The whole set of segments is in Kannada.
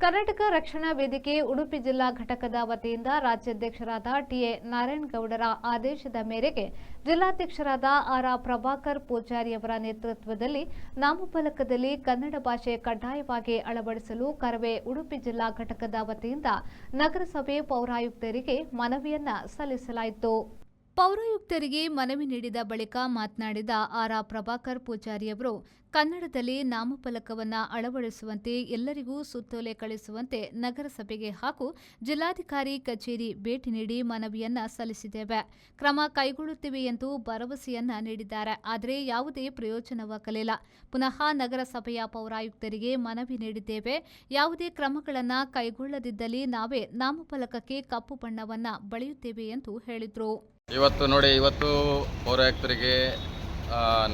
ಕರ್ನಾಟಕ ರಕ್ಷಣಾ ವೇದಿಕೆ ಉಡುಪಿ ಜಿಲ್ಲಾ ಘಟಕದ ವತಿಯಿಂದ ರಾಜ್ಯಾಧ್ಯಕ್ಷರಾದ ಟಿಎ ನಾರಾಯಣಗೌಡರ ಆದೇಶದ ಮೇರೆಗೆ ಜಿಲ್ಲಾಧ್ಯಕ್ಷರಾದ ಆರ್ ಪ್ರಭಾಕರ್ ಪೂಜಾರಿಯವರ ನೇತೃತ್ವದಲ್ಲಿ ನಾಮಫಲಕದಲ್ಲಿ ಕನ್ನಡ ಭಾಷೆ ಕಡ್ಡಾಯವಾಗಿ ಅಳವಡಿಸಲು ಕರವೇ ಉಡುಪಿ ಜಿಲ್ಲಾ ಘಟಕದ ವತಿಯಿಂದ ನಗರಸಭೆ ಪೌರಾಯುಕ್ತರಿಗೆ ಮನವಿಯನ್ನ ಸಲ್ಲಿಸಲಾಯಿತು. ಪೌರಾಯುಕ್ತರಿಗೆ ಮನವಿ ನೀಡಿದ ಬಳಿಕ ಮಾತನಾಡಿದ ಆರ್ ಪ್ರಭಾಕರ್ ಪೂಜಾರಿಯವರು ಕನ್ನಡದಲ್ಲಿ ನಾಮಫಲಕವನ್ನು ಅಳವಡಿಸುವಂತೆ ಎಲ್ಲರಿಗೂ ಸುತ್ತೋಲೆ ಕಳಿಸುವಂತೆ ನಗರಸಭೆಗೆ ಹಾಗೂ ಜಿಲ್ಲಾಧಿಕಾರಿ ಕಚೇರಿ ಭೇಟಿ ನೀಡಿ ಮನವಿಯನ್ನ ಸಲ್ಲಿಸಿದ್ದೇವೆ. ಕ್ರಮ ಕೈಗೊಳ್ಳುತ್ತೇವೆ ಎಂದು ಭರವಸೆಯನ್ನ ನೀಡಿದ್ದಾರೆ. ಆದರೆ ಯಾವುದೇ ಪ್ರಯೋಜನವಾಗಲಿಲ್ಲ. ಪುನಃ ನಗರಸಭೆಯ ಪೌರಾಯುಕ್ತರಿಗೆ ಮನವಿ ನೀಡಿದ್ದೇವೆ. ಯಾವುದೇ ಕ್ರಮಗಳನ್ನು ಕೈಗೊಳ್ಳದಿದ್ದಲ್ಲಿ ನಾವೇ ನಾಮಫಲಕಕ್ಕೆ ಕಪ್ಪು ಬಣ್ಣವನ್ನ ಬಳಿಯುತ್ತೇವೆ ಎಂದು ಹೇಳಿದರು. ಇವತ್ತು ಪೌರಾಯುಕ್ತರಿಗೆ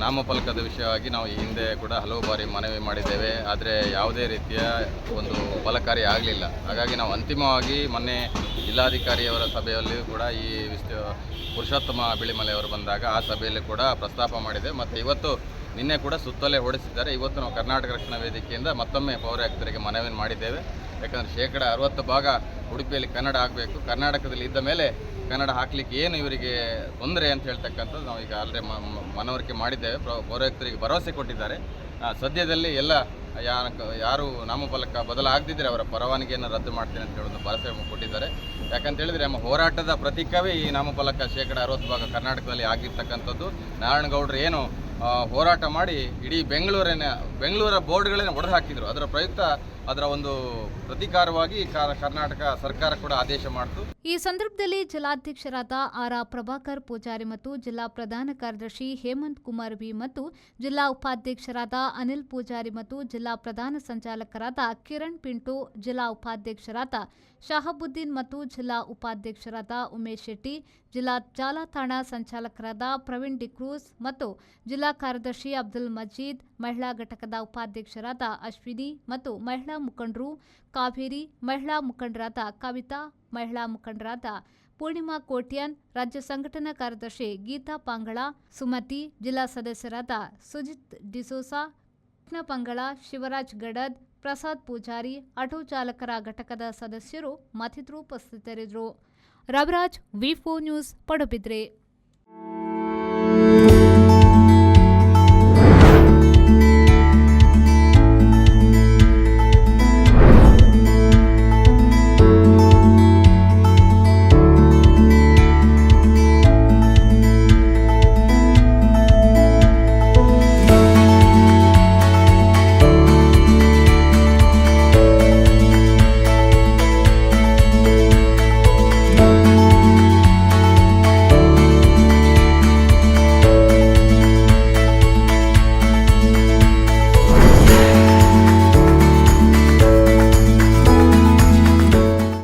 ನಾಮಫಲಕದ ವಿಷಯವಾಗಿ ನಾವು ಈ ಹಿಂದೆ ಕೂಡ ಹಲವು ಬಾರಿ ಮನವಿ ಮಾಡಿದ್ದೇವೆ. ಆದರೆ ಯಾವುದೇ ರೀತಿಯ ಒಂದು ಫಲಕಾರಿ ಆಗಲಿಲ್ಲ. ಹಾಗಾಗಿ ನಾವು ಅಂತಿಮವಾಗಿ ಮೊನ್ನೆ ಜಿಲ್ಲಾಧಿಕಾರಿಯವರ ಸಭೆಯಲ್ಲಿ ಕೂಡ ಈ ಪುರುಷೋತ್ತಮ ಬಿಳಿಮಲೆ ಅವರು ಬಂದಾಗ ಆ ಸಭೆಯಲ್ಲಿ ಕೂಡ ಪ್ರಸ್ತಾಪ ಮಾಡಿದೆ. ಮತ್ತು ಇವತ್ತು ನಿನ್ನೆ ಕೂಡ ಸುತ್ತೋಲೆ ಹೊರಡಿಸಿದ್ದಾರೆ. ಇವತ್ತು ನಾವು ಕರ್ನಾಟಕ ರಕ್ಷಣಾ ವೇದಿಕೆಯಿಂದ ಮತ್ತೊಮ್ಮೆ ಪೌರಾಯುಕ್ತರಿಗೆ ಮನವಿಯನ್ನು ಮಾಡಿದ್ದೇವೆ. ಯಾಕಂದರೆ 60% ಉಡುಪಿಯಲ್ಲಿ ಕನ್ನಡ ಆಗಬೇಕು. ಕರ್ನಾಟಕದಲ್ಲಿ ಇದ್ದ ಮೇಲೆ ಕನ್ನಡ ಹಾಕಲಿಕ್ಕೆ ಏನು ಇವರಿಗೆ ತೊಂದರೆ ಅಂತ ಹೇಳ್ತಕ್ಕಂಥದ್ದು ನಾವು ಈಗ ಆಲ್ರೆಡಿ ಮನವರಿಕೆ ಮಾಡಿದ್ದೇವೆ. ಪೌರಾಯುಕ್ತರಿಗೆ ಭರವಸೆ ಕೊಟ್ಟಿದ್ದಾರೆ. ಸದ್ಯದಲ್ಲಿ ಎಲ್ಲ ಯಾರು ನಾಮಫಲಕ ಬದಲಾಗದಿದ್ದರೆ ಅವರ ಪರವಾನಗಿಯನ್ನು ರದ್ದು ಮಾಡ್ತೇನೆ ಅಂತ ಹೇಳೋದು ಭರವಸೆ ಕೊಟ್ಟಿದ್ದಾರೆ. ಯಾಕಂತ ಹೇಳಿದರೆ ನಮ್ಮ ಹೋರಾಟದ ಪ್ರತೀಕವೇ ಈ ನಾಮಫಲಕ 60% ಕರ್ನಾಟಕದಲ್ಲಿ ಆಗಿರ್ತಕ್ಕಂಥದ್ದು. ನಾರಾಯಣಗೌಡರು ಏನು ಹೋರಾಟ ಮಾಡಿ ಇಡೀ ಬೆಂಗಳೂರ ಬೋರ್ಡ್ಗಳನ್ನ ಒಡೆದು ಹಾಕಿದರು. ಅದರ ಪ್ರಯುಕ್ತ ಅದರ ಒಂದು ಪ್ರತೀಕಾರವಾಗಿ ಕರ್ನಾಟಕ ಸರ್ಕಾರ ಕೂಡ ಆದೇಶ ಮಾಡಿತು. ಈ ಸಂದರ್ಭದಲ್ಲಿ ಜಿಲ್ಲಾಧ್ಯಕ್ಷರಾದ ಆರ್ ಪ್ರಭಾಕರ್ ಪೂಜಾರಿ ಮತ್ತು ಜಿಲ್ಲಾ ಪ್ರಧಾನ ಕಾರ್ಯದರ್ಶಿ ಹೇಮಂತ್ ಕುಮಾರ್ ವಿ ಮತ್ತು ಜಿಲ್ಲಾ ಉಪಾಧ್ಯಕ್ಷರಾದ ಅನಿಲ್ ಪೂಜಾರಿ ಮತ್ತು ಜಿಲ್ಲಾ ಪ್ರಧಾನ ಸಂಚಾಲಕರಾದ ಕಿರಣ್ ಪಿಂಟು, ಜಿಲ್ಲಾ ಉಪಾಧ್ಯಕ್ಷರಾದ ಶಹಾಬುದ್ದೀನ್ ಮತ್ತು ಜಿಲ್ಲಾ ಉಪಾಧ್ಯಕ್ಷರಾದ ಉಮೇಶ್ ಶೆಟ್ಟಿ, ಜಿಲ್ಲಾ ಜಾಲತಾಣ ಸಂಚಾಲಕರಾದ ಪ್ರವೀಣ್ ಡಿಕ್ರೂಸ್ ಮತ್ತು ಜಿಲ್ಲಾ ಕಾರ್ಯದರ್ಶಿ ಅಬ್ದುಲ್ ಮಜೀದ್, ಮಹಿಳಾ ಘಟಕದ ಉಪಾಧ್ಯಕ್ಷರಾದ ಅಶ್ವಿನಿ ಮತ್ತು ಮಹಿಳಾ ಮುಖಂಡರು ಕಾವೇರಿ, ಮಹಿಳಾ ಮುಖಂಡರಾದ ಕವಿತಾ, ಮಹಿಳಾ ಮುಖಂಡರಾದ ಪೂರ್ಣಿಮಾ ಕೋಟ್ಯನ್, ರಾಜ್ಯ ಸಂಘಟನಾ ಕಾರ್ಯದರ್ಶಿ ಗೀತಾ ಪಾಂಗಳ, ಸುಮತಿ, ಜಿಲ್ಲಾ ಸದಸ್ಯರಾದ ಸುಜಿತ್ ಡಿಸೋಸಾ, ಕೃಷ್ಣ ಪಂಗಳ, ಶಿವರಾಜ್ ಗಡದ್, ಪ್ರಸಾದ್ ಪೂಜಾರಿ, ಆಟೋ ಚಾಲಕರ ಘಟಕದ ಸದಸ್ಯರು ಮತ್ತಿತರರು ಉಪಸ್ಥಿತರಿದ್ದರು. ರವಿರಾಜ್, ವಿ4 ನ್ಯೂಸ್, ಪಡುಬಿದ್ರೆ.